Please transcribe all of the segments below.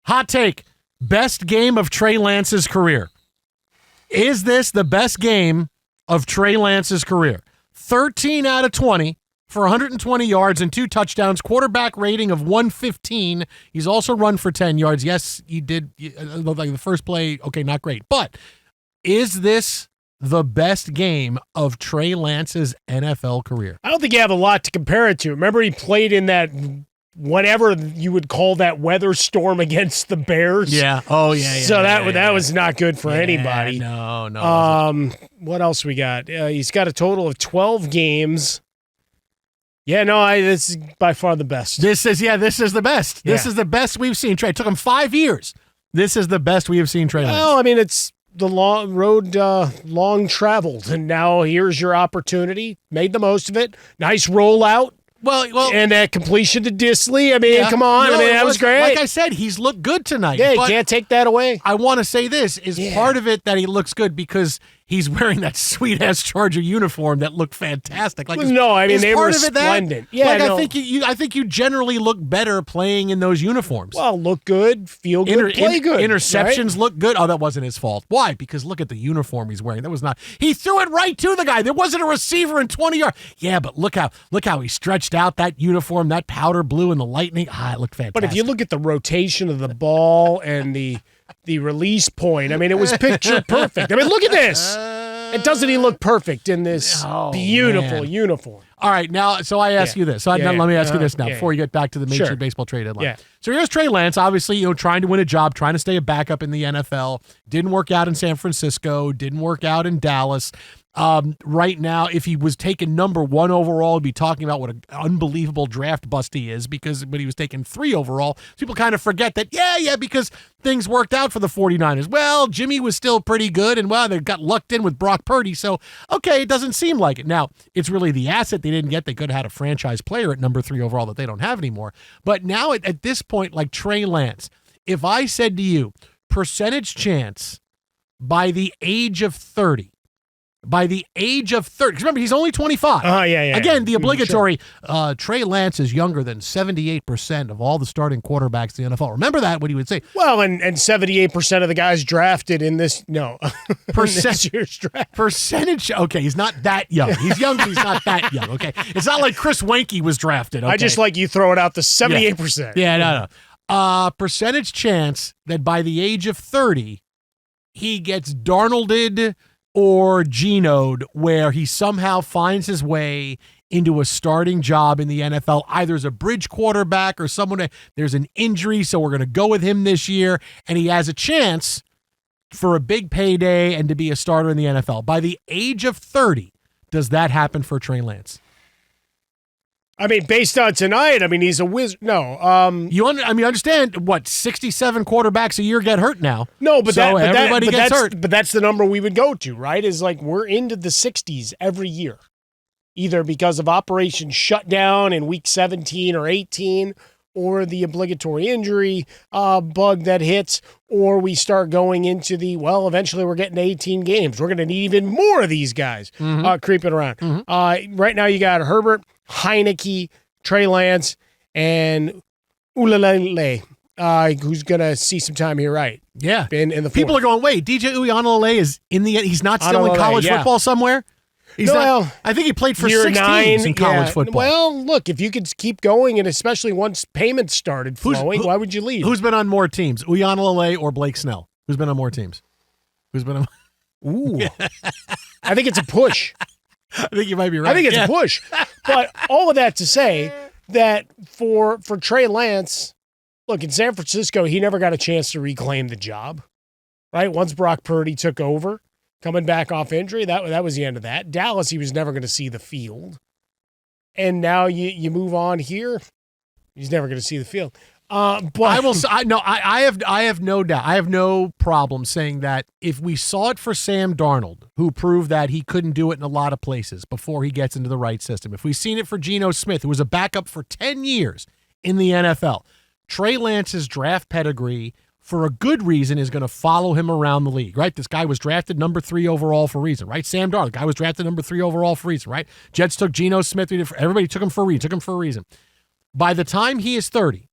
Hot take. Best game of Trey Lance's career. Is this the best game of Trey Lance's career? 13 out of 20 for 120 yards and 2 touchdowns, quarterback rating of 115. He's also run for 10 yards. Yes, he did. Like the first play, okay, not great. But is this the best game of Trey Lance's NFL career? I don't think you have a lot to compare it to. Remember, he played in that whatever you would call that weather storm against the Bears. Yeah. Oh, yeah. So that was not good for anybody. No. What else we got? He's got a total of 12 games. Yeah, no, this is by far the best. This is the best. Yeah. This is the best we've seen Trey. It took him 5 years. This is the best we have seen Trey Lance. Well, I mean, it's the long road, long traveled, and now here's your opportunity. Made the most of it. Nice rollout. Well, and that completion to Disley. I mean, come on. I mean, that was great. Like I said, he's looked good tonight. Yeah, you can't take that away. I want to say this is part of it that he looks good because he's wearing that sweet-ass Charger uniform that looked fantastic. Like, no, I mean, they were splendid. Yeah, like, I think you generally look better playing in those uniforms. Well, look good, feel good, play good. Interceptions look good. Oh, that wasn't his fault. Why? Because look at the uniform he's wearing. That was not. He threw it right to the guy. There wasn't a receiver in 20 yards. Yeah, but look how he stretched out that uniform, that powder blue and the lightning. It looked fantastic. But if you look at the rotation of the ball and the release point, I mean, it was picture perfect. I mean, look at this. And doesn't he look perfect in this beautiful uniform? All right, now, so I ask you this. So let me ask you this now before you get back to the Major League Baseball trade deadline. Yeah. So here's Trey Lance, obviously, trying to win a job, trying to stay a backup in the NFL. Didn't work out in San Francisco. Didn't work out in Dallas. Right now, if he was taken number 1 overall, we'd be talking about what an unbelievable draft bust he is but he was taken 3 overall. People kind of forget that, because things worked out for the 49ers. Well, Jimmy was still pretty good, and they got lucked in with Brock Purdy, so, okay, it doesn't seem like it. Now, it's really the asset they didn't get. They could have had a franchise player at number 3 overall that they don't have anymore. But now, at this point, like Trey Lance, if I said to you, percentage chance by the age of 30, because remember, he's only 25. Again, the obligatory, Trey Lance is younger than 78% of all the starting quarterbacks in the NFL. Remember that, what he would say. Well, and 78% of the guys drafted in this year's draft. Percentage, okay, he's not that young. He's young, but he's not that young, okay? It's not like Chris Weinke was drafted, okay? I just like you throw it out to 78%. Yeah, no. Percentage chance that by the age of 30, he gets Darnolded or Geno'd, where he somehow finds his way into a starting job in the NFL, either as a bridge quarterback or someone, there's an injury, so we're going to go with him this year, and he has a chance for a big payday and to be a starter in the NFL. By the age of 30, does that happen for Trey Lance? I mean, based on tonight, I mean, he's a wizard. No. You understand, 67 quarterbacks a year get hurt now. No, but everybody gets hurt. But that's the number we would go to, right? Is like we're into the 60s every year, either because of Operation Shutdown in week 17 or 18, or the obligatory injury bug that hits, or we start going into eventually we're getting 18 games. We're going to need even more of these guys creeping around. Right now you got Herbert, Heineke, Trey Lance, and Ulalele, who's going to see some time here, right? Yeah. In the fourth. People are going, wait, DJ Uiagalelei is he's not still in college football somewhere? I think he played for 6 teams in college football. Well, look, if you could keep going, and especially once payments started flowing, why would you leave? Who's been on more teams, Uiagalelei or Blake Snell? Who's been on more teams? Ooh. I think it's a push. I think you might be right. I think it's a push. But all of that to say that for Trey Lance, look, in San Francisco, he never got a chance to reclaim the job, right? Once Brock Purdy took over, coming back off injury, that was the end of that. Dallas, he was never going to see the field. And now you move on here, he's never going to see the field. But I have no doubt. I have no problem saying that if we saw it for Sam Darnold, who proved that he couldn't do it in a lot of places before he gets into the right system, if we've seen it for Geno Smith, who was a backup for 10 years in the NFL, Trey Lance's draft pedigree, for a good reason, is going to follow him around the league, right? This guy was drafted number 3 overall for a reason, right? Sam Darnold, the guy was drafted number 3 overall for a reason, right? Jets took Geno Smith. Everybody took him for a reason. By the time he is 30,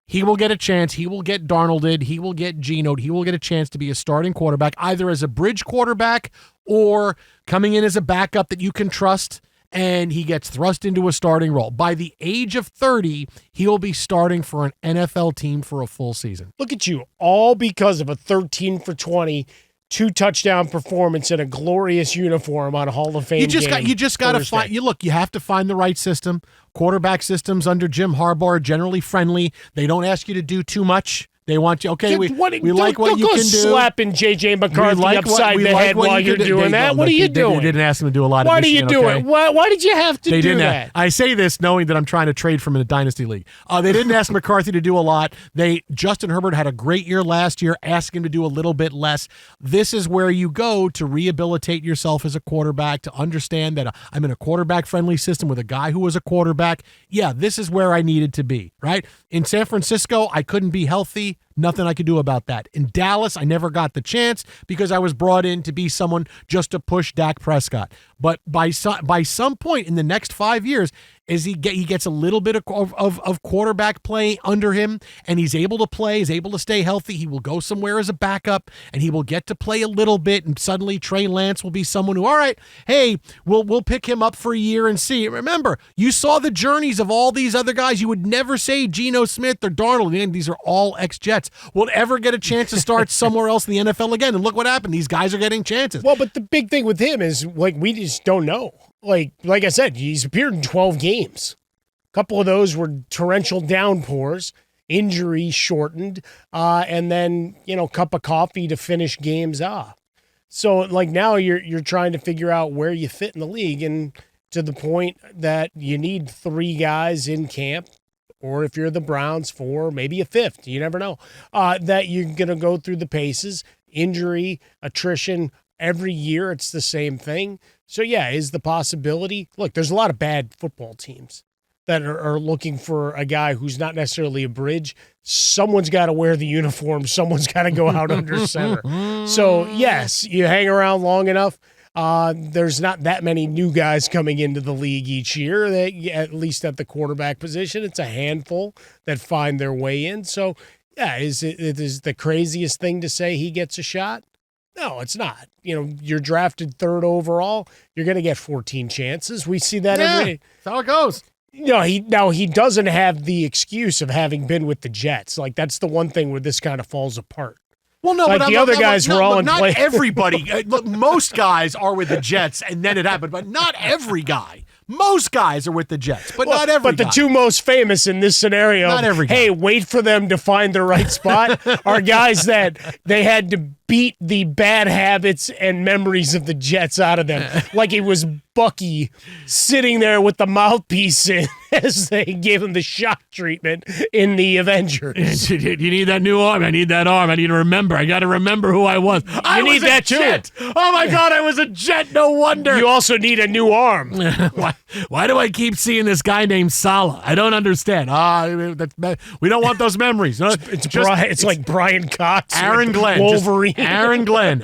he will get a chance. He will get Darnolded. He will get Geno'd. He will get a chance to be a starting quarterback, either as a bridge quarterback or coming in as a backup that you can trust, and he gets thrust into a starting role. By the age of 30, he'll be starting for an NFL team for a full season. Look at you, all because of a 13 for 20, 2-touchdown performance in a glorious uniform on a Hall of Fame You just got to find. You have to find the right system. Quarterback systems under Jim Harbaugh are generally friendly. They don't ask you to do too much. They want you, okay, we like what you can do. Slapping J.J. McCarthy upside the head while you're doing that. What are you doing? They didn't ask him to do a lot of Why do you do it? Why did you have to do that? I say this knowing that I'm trying to trade from a dynasty league. They didn't ask McCarthy to do a lot. Justin Herbert had a great year last year, asked him to do a little bit less. This is where you go to rehabilitate yourself as a quarterback, to understand that I'm in a quarterback-friendly system with a guy who was a quarterback. Yeah, this is where I needed to be, right? In San Francisco, I couldn't be healthy. Nothing I could do about that. In Dallas, I never got the chance because I was brought in to be someone just to push Dak Prescott. But by some point in the next 5 years, as he gets a little bit of quarterback play under him, and he's able to play, he's able to stay healthy, he will go somewhere as a backup, and he will get to play a little bit, and suddenly Trey Lance will be someone who, all right, hey, we'll pick him up for a year and see. Remember, you saw the journeys of all these other guys. You would never say Geno Smith or Darnold, and these are all ex-Jets, will ever get a chance to start somewhere else in the NFL again. And look what happened. These guys are getting chances. Well, but the big thing with him is, we just don't know. Like I said, he's appeared in 12 games. A couple of those were torrential downpours, injury shortened, and then, cup of coffee to finish games off. So now you're trying to figure out where you fit in the league, and to the point that you need 3 guys in camp, or if you're the Browns, 4, maybe a 5th, you never know, that you're going to go through the paces, injury, attrition. Every year it's the same thing. So, yeah, is the possibility. Look, there's a lot of bad football teams that are looking for a guy who's not necessarily a bridge. Someone's got to wear the uniform. Someone's got to go out under center. So, yes, you hang around long enough. There's not that many new guys coming into the league each year, that, at least at the quarterback position. It's a handful that find their way in. So, yeah, it is the craziest thing to say he gets a shot? No, it's not. You're drafted 3rd overall. You're going to get 14 chances. We see that every day. That's how it goes. He doesn't have the excuse of having been with the Jets. That's the one thing where this kind of falls apart. Well, no, but the other guys were all in not play. Everybody. Look, most guys are with the Jets, and then it happened. But not every guy. Most guys are with the Jets, but not every guy. But the 2 most famous in this scenario, not every guy. Hey, wait for them to find the right spot, are guys that they had to beat the bad habits and memories of the Jets out of them. Like it was Bucky sitting there with the mouthpiece in as they gave him the shock treatment in the Avengers. You need that new arm. I need that arm. I need to remember. I got to remember who I was. I need that too. Jet. Oh my God, I was a Jet. No wonder. You also need a new arm. Why do I keep seeing this guy named Salah? I don't understand. We don't want those memories. It's like Brian Cox, Aaron Glenn, Wolverine. Aaron Glenn.